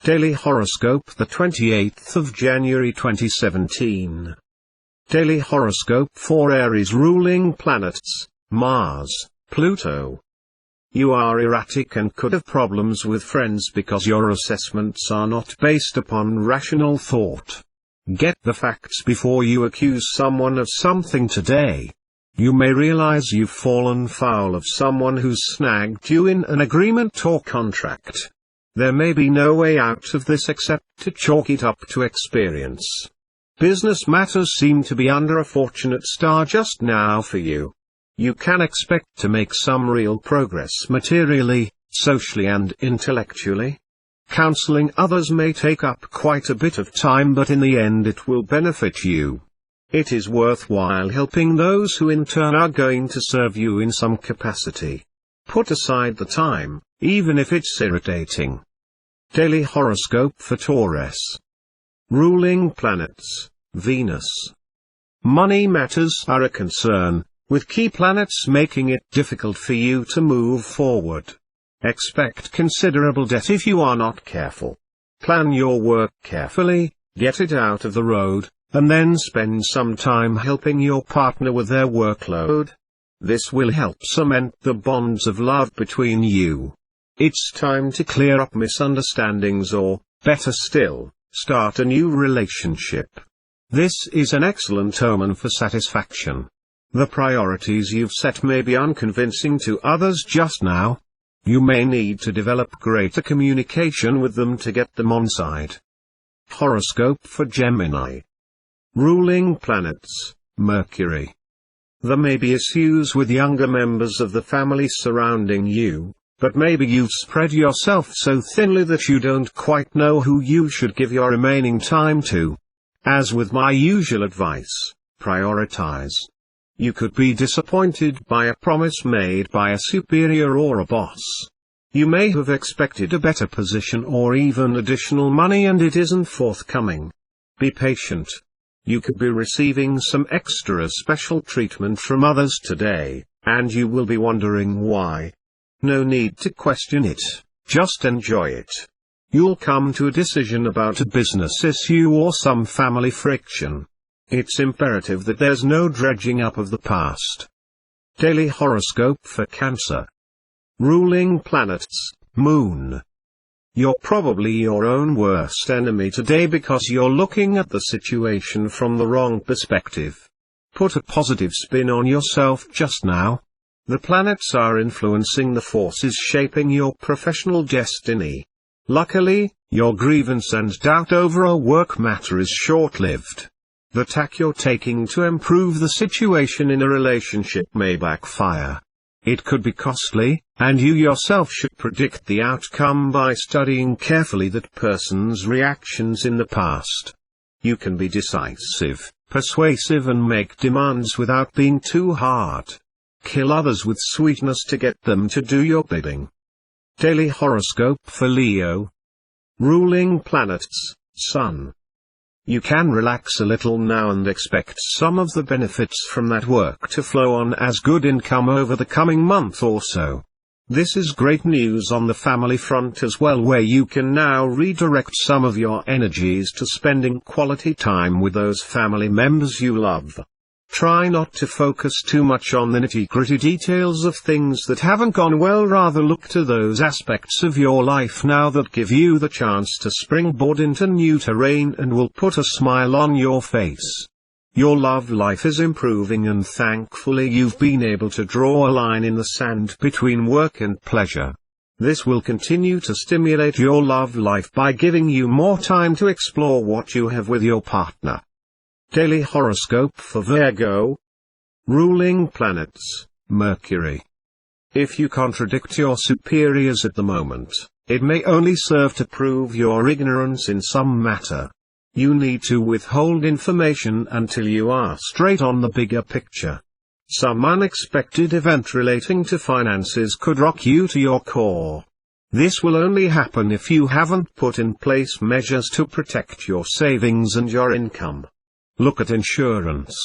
Daily Horoscope, the 28th of January 2017. Daily Horoscope for Aries ruling planets, Mars, Pluto. You are erratic and could have problems with friends because your assessments are not based upon rational thought. Get the facts before you accuse someone of something today. You may realize you've fallen foul of someone who's snagged you in an agreement or contract. There may be no way out of this except to chalk it up to experience. Business matters seem to be under a fortunate star just now for you. You can expect to make some real progress materially, socially and intellectually. Counseling others may take up quite a bit of time, but in the end it will benefit you. It is worthwhile helping those who in turn are going to serve you in some capacity. Put aside the time, even if it's irritating. Daily Horoscope for Taurus. Ruling planets, Venus. Money matters are a concern, with key planets making it difficult for you to move forward. Expect considerable debt if you are not careful. Plan your work carefully, get it out of the road, and then spend some time helping your partner with their workload. This will help cement the bonds of love between you. It's time to clear up misunderstandings or, better still, start a new relationship. This is an excellent omen for satisfaction. The priorities you've set may be unconvincing to others just now. You may need to develop greater communication with them to get them on side. Horoscope for Gemini. Ruling planets, Mercury. There may be issues with younger members of the family surrounding you, but maybe you've spread yourself so thinly that you don't quite know who you should give your remaining time to. As with my usual advice, prioritize. You could be disappointed by a promise made by a superior or a boss. You may have expected a better position or even additional money and it isn't forthcoming. Be patient. You could be receiving some extra special treatment from others today, and you will be wondering why. No need to question it, just enjoy it. You'll come to a decision about a business issue or some family friction. It's imperative that there's no dredging up of the past. Daily Horoscope for Cancer. Ruling planets, Moon. You're probably your own worst enemy today because you're looking at the situation from the wrong perspective. Put a positive spin on yourself just now. The planets are influencing the forces shaping your professional destiny. Luckily, your grievance and doubt over a work matter is short-lived. The tack you're taking to improve the situation in a relationship may backfire. It could be costly, and you yourself should predict the outcome by studying carefully that person's reactions in the past. You can be decisive, persuasive and make demands without being too hard. Kill others with sweetness to get them to do your bidding. Daily Horoscope for Leo. Ruling planets, Sun. You can relax a little now and expect some of the benefits from that work to flow on as good income over the coming month or so. This is great news on the family front as well, where you can now redirect some of your energies to spending quality time with those family members you love. Try not to focus too much on the nitty-gritty details of things that haven't gone well, rather look to those aspects of your life now that give you the chance to springboard into new terrain and will put a smile on your face. Your love life is improving and thankfully you've been able to draw a line in the sand between work and pleasure. This will continue to stimulate your love life by giving you more time to explore what you have with your partner. Daily Horoscope for Virgo. Ruling planets, Mercury. If you contradict your superiors at the moment, it may only serve to prove your ignorance in some matter. You need to withhold information until you are straight on the bigger picture. Some unexpected event relating to finances could rock you to your core. This will only happen if you haven't put in place measures to protect your savings and your income. Look at insurance.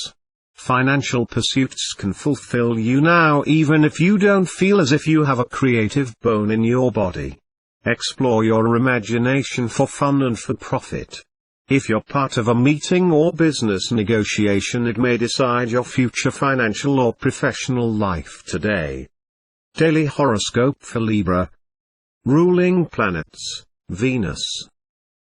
Financial pursuits can fulfill you now even if you don't feel as if you have a creative bone in your body. Explore your imagination for fun and for profit. If you're part of a meeting or business negotiation, it may decide your future financial or professional life today. Daily horoscope for Libra. Ruling planets, Venus.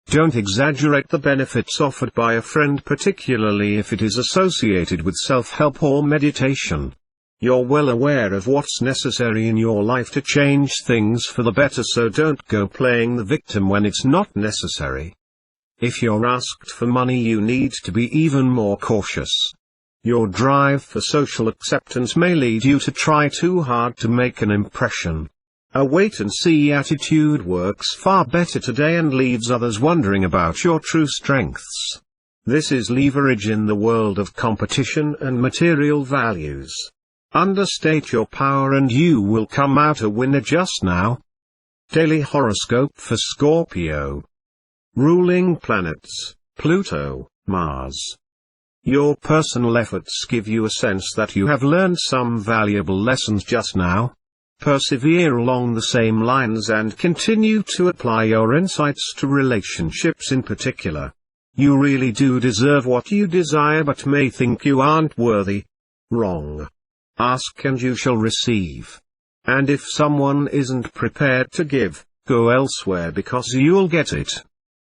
Don't exaggerate the benefits offered by a friend, particularly if it is associated with self-help or meditation. You're well aware of what's necessary in your life to change things for the better, so don't go playing the victim when it's not necessary. If you're asked for money, you need to be even more cautious. Your drive for social acceptance may lead you to try too hard to make an impression. A wait-and-see attitude works far better today and leaves others wondering about your true strengths. This is leverage in the world of competition and material values. Understate your power and you will come out a winner. Just now. Daily horoscope for Scorpio. Ruling planets, Pluto, Mars. Your personal efforts give you a sense that you have learned some valuable lessons just now. Persevere along the same lines and continue to apply your insights to relationships in particular. You really do deserve what you desire but may think you aren't worthy. Wrong. Ask and you shall receive. And if someone isn't prepared to give, go elsewhere because you'll get it.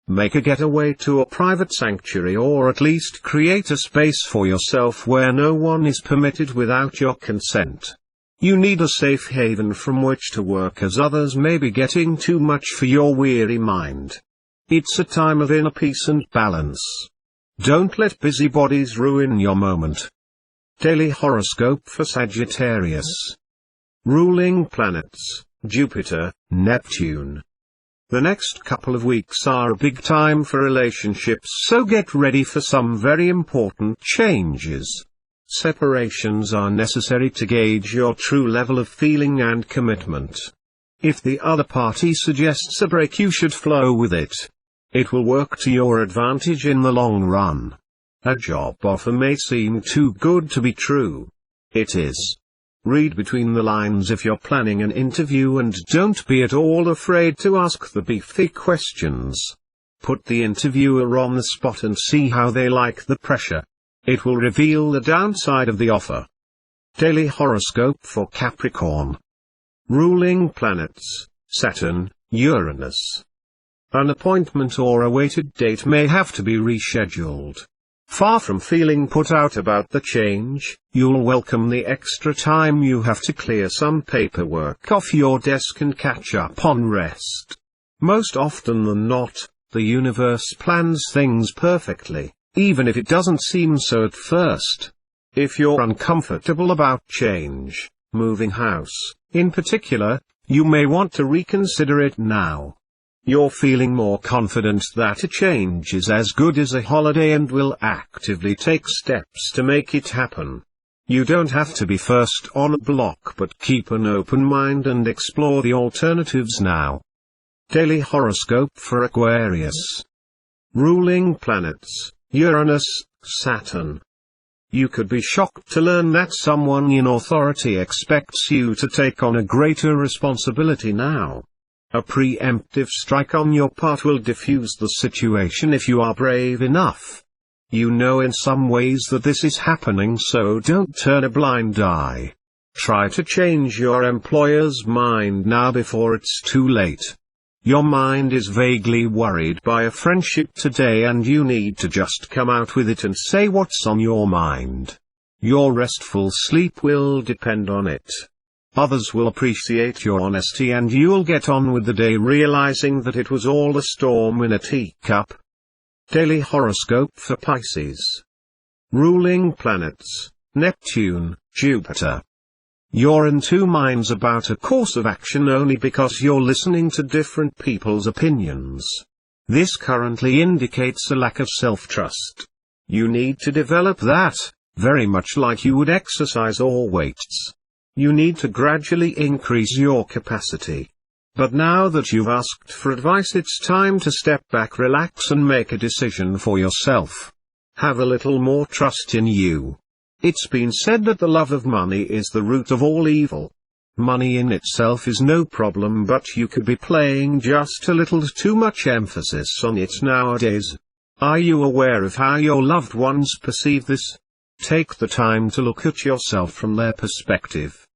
Make a getaway to a private sanctuary, or at least create a space for yourself where no one is permitted without your consent. You need a safe haven from which to work, as others may be getting too much for your weary mind. It's a time of inner peace and balance. Don't let busybodies ruin your moment. Daily horoscope for Sagittarius. Ruling planets, Jupiter, Neptune. The next couple of weeks are a big time for relationships, so get ready for some very important changes. Separations are necessary to gauge your true level of feeling and commitment. If the other party suggests a break, you should flow with it. It will work to your advantage in the long run. A job offer may seem too good to be true. It is. Read between the lines if you're planning an interview, and don't be at all afraid to ask the beefy questions. Put the interviewer on the spot and see how they like the pressure. It will reveal the downside of the offer. Daily horoscope for Capricorn. Ruling planets, Saturn, Uranus. An appointment or awaited date may have to be rescheduled. Far from feeling put out about the change, you'll welcome the extra time you have to clear some paperwork off your desk and catch up on rest. Most often than not, the universe plans things perfectly, even if it doesn't seem so at first. If you're uncomfortable about change, moving house, in particular, you may want to reconsider it now. You're feeling more confident that a change is as good as a holiday and will actively take steps to make it happen. You don't have to be first on a block, but keep an open mind and explore the alternatives now. Daily horoscope for Aquarius. Ruling planets, Uranus, Saturn. You could be shocked to learn that someone in authority expects you to take on a greater responsibility now. A preemptive strike on your part will diffuse the situation if you are brave enough. You know in some ways that this is happening, so don't turn a blind eye. Try to change your employer's mind now before it's too late. Your mind is vaguely worried by a friendship today, and you need to just come out with it and say what's on your mind. Your restful sleep will depend on it. Others will appreciate your honesty, and you'll get on with the day realizing that it was all a storm in a teacup. Daily horoscope for Pisces. Ruling planets, Neptune, Jupiter. You're in two minds about a course of action only because you're listening to different people's opinions. This currently indicates a lack of self-trust. You need to develop that, very much like you would exercise or weights. You need to gradually increase your capacity. But now that you've asked for advice, it's time to step back, relax and make a decision for yourself. Have a little more trust in you. It's been said that the love of money is the root of all evil. Money in itself is no problem, but you could be playing just a little too much emphasis on it nowadays. Are you aware of how your loved ones perceive this? Take the time to look at yourself from their perspective.